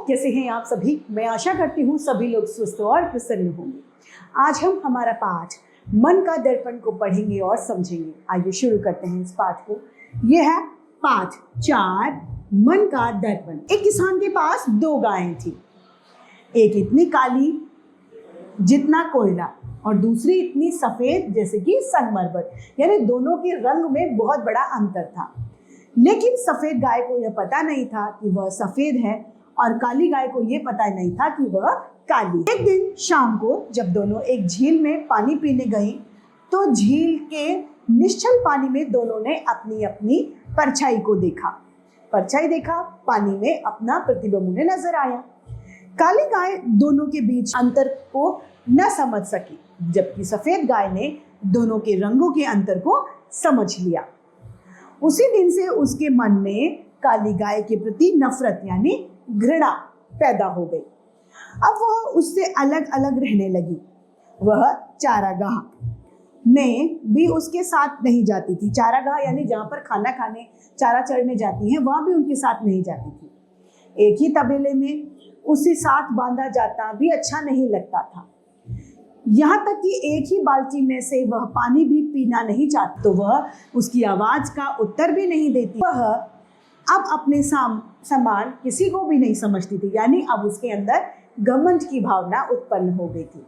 कैसे हैं आप सभी? मैं आशा करती हूँ सभी लोग स्वस्थ और प्रसन्न होंगे। आज हम हमारा पाठ मन का दर्पण को पढ़ेंगे और समझेंगे। आइए शुरू करते हैं इस पाठ को। यह है पाठ 4 मन का दर्पण। एक किसान के पास 2 गायें थी। एक इतनी काली जितना कोयला और दूसरी इतनी सफेद जैसे कि संगमरमर, यानी दोनों के रंग में बहुत बड़ा अंतर था। लेकिन सफेद गाय को यह पता नहीं था कि वह सफेद है और काली गाय को यह पता नहीं था कि वह काली। एक दिन शाम को जब दोनों एक झील में पानी पीने गई तो झील के निश्चल पानी में दोनों ने अपनी अपनी परछाई को देखा। परछाई देखा, पानी में अपना प्रतिबिंब उन्हें नजर आया। काली गाय दोनों के बीच अंतर को न समझ सकी, जबकि सफेद गाय ने दोनों के रंगों के अंतर को समझ लिया। उसी दिन से उसके मन में काली गाय के प्रति नफरत यानी घृणा पैदा हो गई। अब वह उससे अलग अलग रहने लगी। वह चारागाह में भी उसके साथ नहीं जाती थी। चारागाह यानी जहाँ पर खाना खाने चारा चरने जाती हैं, वहाँ भी उनके साथ नहीं जाती थी। एक ही तबेले में उसे साथ बांधा जाता भी अच्छा नहीं लगता था। यहाँ तक कि एक ही बाल्टी में से वह पानी भी पीना नहीं चाहती तो वह उसकी आवाज का उत्तर भी नहीं देती। वह अब अपने समान किसी को भी नहीं समझती थी, यानी अब उसके अंदर घमंड की भावना उत्पन्न हो गई थी।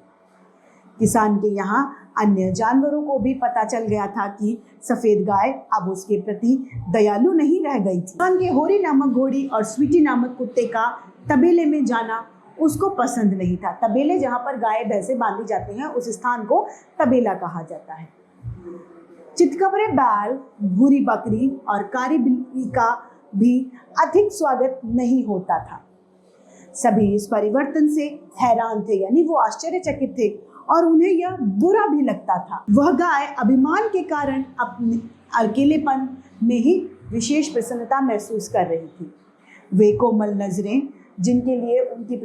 किसान के यहाँ अन्य जानवरों को भी पता चल गया था कि सफेद गाय अब उसके प्रति दयालु नहीं रह गई थी। किसान के होरी नामक घोड़ी और स्वीटी नामक कुत्ते का तबेले में जाना उसको पसंद नहीं था। तबेले जहाँ पर गाय भैंसे बांधी जाती हैं, उस स्थान को तबेला कहा जाता है। चितकबरे बैल, भूरी बकरी और कारी बिल्ली का भी अधिक स्वागत नहीं होता था। सभी इस परिवर्तन से हैरान थे, यानी वो आश्चर्यचकित थे और उन्हें यह बुरा भी लगता था। वह गाय अभिमान के कारण अपने अकेलेपन में ही विशेष प्रसन्नता महसूस कर रही थी। वे कोमल नजरें जिनके लिए उनकी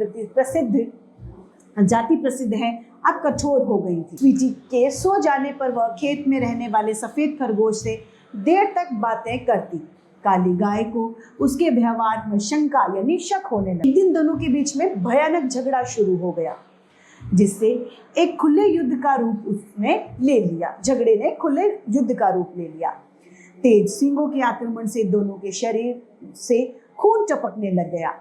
जाति प्रसिद्ध है, अब कठोर हो गई थी। स्वीटी के सो जाने पर वह खेत में रहने वाले सफेद खरगोश से देर तक बातें करती। काली गाय को उसके व्यवहार में शंका यानी शक होने लगा। एक दिन दोनों के बीच में भयानक झगड़ा शुरू हो गया, जिससे एक खुले युद्ध का रूप उसने ले लिया। झगड़े ने खुले युद्ध का रूप ले लिया। तेज सींगों के आक्रमण से दोनों के शरीर से खून टपकने लग गया।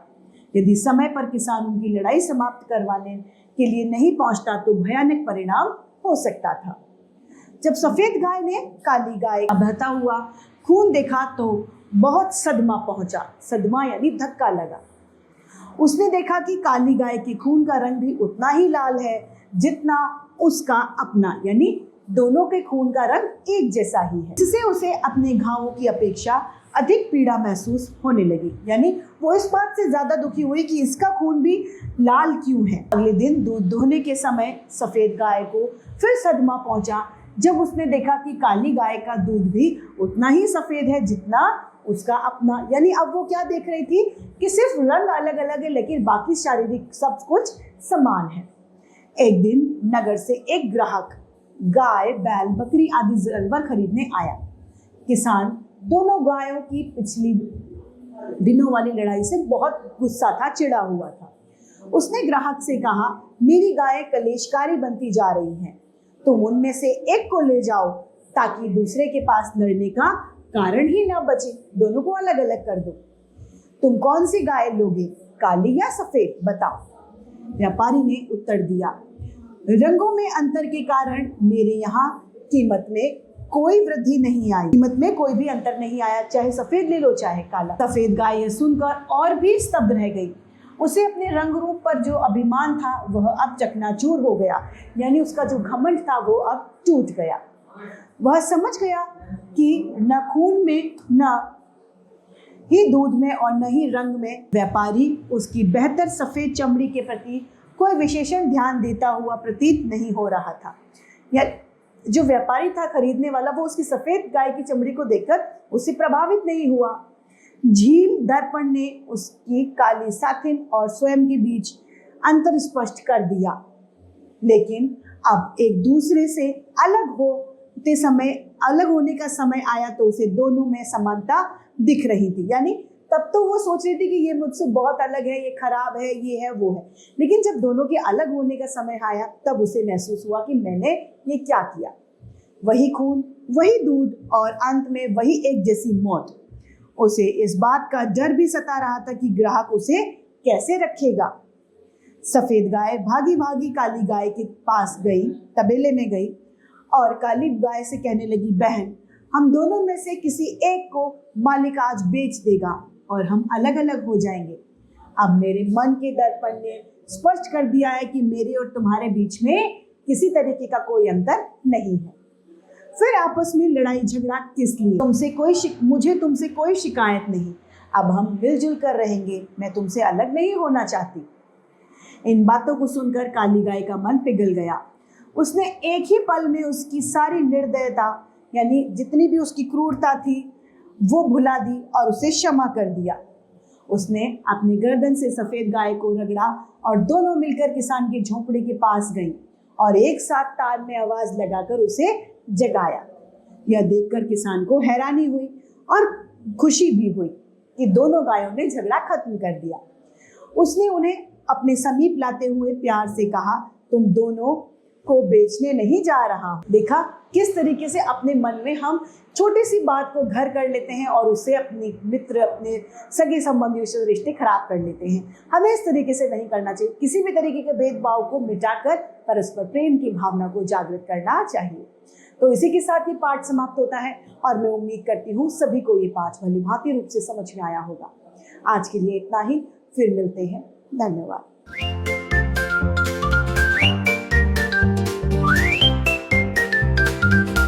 यदि समय पर किसान उनकी लड़ाई समाप्त करवाने के लिए नहीं पहुंचता तो भयानक परिणाम हो सकता था। जब सफेद गाय ने काली गाय का बहता हुआ खून देखा तो बहुत सदमा पहुंचा। सदमा यानी धक्का लगा। उसने देखा कि काली गाय के खून का रंग भी उतना ही लाल है जितना उसका अपना, यानी दोनों के खून का रंग एक जैसा ही है। जिससे उसे अपने घावों की अपेक्षा अधिक पीड़ा महसूस होने लगी, यानी वो इस बात से ज्यादा दुखी हुई कि इसका खून भी लाल क्यों है। अगले दिन दूध दोहने के समय सफेद गाय को फिर सदमा पहुंचा जब उसने देखा कि काली गाय का दूध भी उतना ही सफेद है जितना उसका अपना, यानी अब वो क्या देख रही थी कि सिर्फ रंग अलग अलग है लेकिन बाकी शारीरिक सब कुछ समान है। एक दिन नगर से एक ग्राहक गाय, बैल, बकरी आदि जानवर खरीदने आया। किसान दोनों गायों की पिछली दिनों वाली लड़ाई से बहुत गुस्सा था, चिढ़ा हुआ था। उसने ग्राहक से कहा, मेरी गायें कलेशकारी बनती जा रही हैं, तुम उनमें से एक को ले जाओ ताकि दूसरे के पास लड़ने का कारण ही ना बचे। दोनों को अलग अलग कर दो। तुम कौन सी गाय लोगे, काली या सफेद, बताओ। व्यापारी ने उत्तर दिया, रंगों में अंतर के कारण मेरे यहाँ कीमत में कोई वृद्धि नहीं आई। कीमत में कोई भी अंतर नहीं आया, चाहे सफेद ले लो चाहे काला। सफेद गाय यह सुनकर और भी स्तब्ध रह गई। उसे अपने रंग रूप पर जो अभिमान था वह अब चकनाचूर हो गया, यानी उसका जो घमंड था वो अब टूट गया। वह समझ गया कि न खून में, न ही दूध में और न ही रंग में व्यापारी उसकी बेहतर सफेद चमड़ी के प्रति कोई विशेषण ध्यान देता हुआ प्रतीत नहीं हो रहा था। या जो व्यापारी था खरीदने वाला, वो उसकी सफेद गाय की चमड़ी को देखकर उससे प्रभावित नहीं हुआ। झील दर्पण ने उसकी काली साथिन और स्वयं के बीच अंतर स्पष्ट कर दिया, लेकिन अब एक दूसरे से अलग होने का समय आया तो उसे दोनों में समानता दिख रही थी। यानी तब तो वो सोच रही थी कि ये मुझसे बहुत अलग है, ये खराब है, ये है, वो है। लेकिन जब दोनों के अलग होने का समय आया तब उसे महसूस हुआ कि मैंने ये क्या किया। वही खून, वही दूध और अंत में वही एक जैसी मौत। उसे इस बात का डर भी सता रहा था कि ग्राहक उसे कैसे रखेगा। सफेद गाय भागी भागी काली गाय के पास गई, तबेले में गई और काली गाय से कहने लगी, बहन, हम दोनों में से किसी एक को मालिक आज बेच देगा और हम अलग अलग हो जाएंगे। अब मेरे मन के दर्पण ने स्पष्ट कर दिया है कि मेरे और तुम्हारे बीच में किसी तरीके का कोई अंतर नहीं है। फिर आपस में लड़ाई झगड़ा किस लिए? मुझे तुमसे कोई शिकायत नहीं। अब हम मिलजुल कर रहेंगे, मैं तुमसे अलग नहीं होना चाहती। इन बातों को सुनकर काली गाय का मन पिघल गया। उसने एक ही पल में उसकी सारी निर्दयता, यानी जितनी भी उसकी क्रूरता थी, वो भुला दी और उसे क्षमा कर दिया। उसने अपनी गर्दन से सफेद गाय को रगड़ा और दोनों मिलकर किसान के झोंपड़े के पास गई और एक साथ तार में आवाज लगाकर उसे जगाया। यह देखकर किसान को हैरानी हुई और खुशी भी हुई कि दोनों गायों ने झगड़ा खत्म कर दिया। उसने उन्हें अपने समीप लाते हुए प्यार से कहा, तुम दोनों को बेचने नहीं जा रहा। देखा किस तरीके से अपने मन में हम छोटी सी बात को घर कर लेते हैं और उससे अपने मित्र, अपने सगे संबंधियों से रिश्ते खराब कर लेते हैं। हमें इस तरीके से नहीं करना चाहिए। किसी भी तरीके के भेदभाव को मिटाकर परस्पर प्रेम की भावना को जागृत करना चाहिए। तो इसी के साथ ये पाठ समाप्त होता है और मैं उम्मीद करती हूँ सभी को ये पाठ भली भांति रूप से समझ में आया होगा। आज के लिए इतना ही, फिर मिलते हैं। धन्यवाद।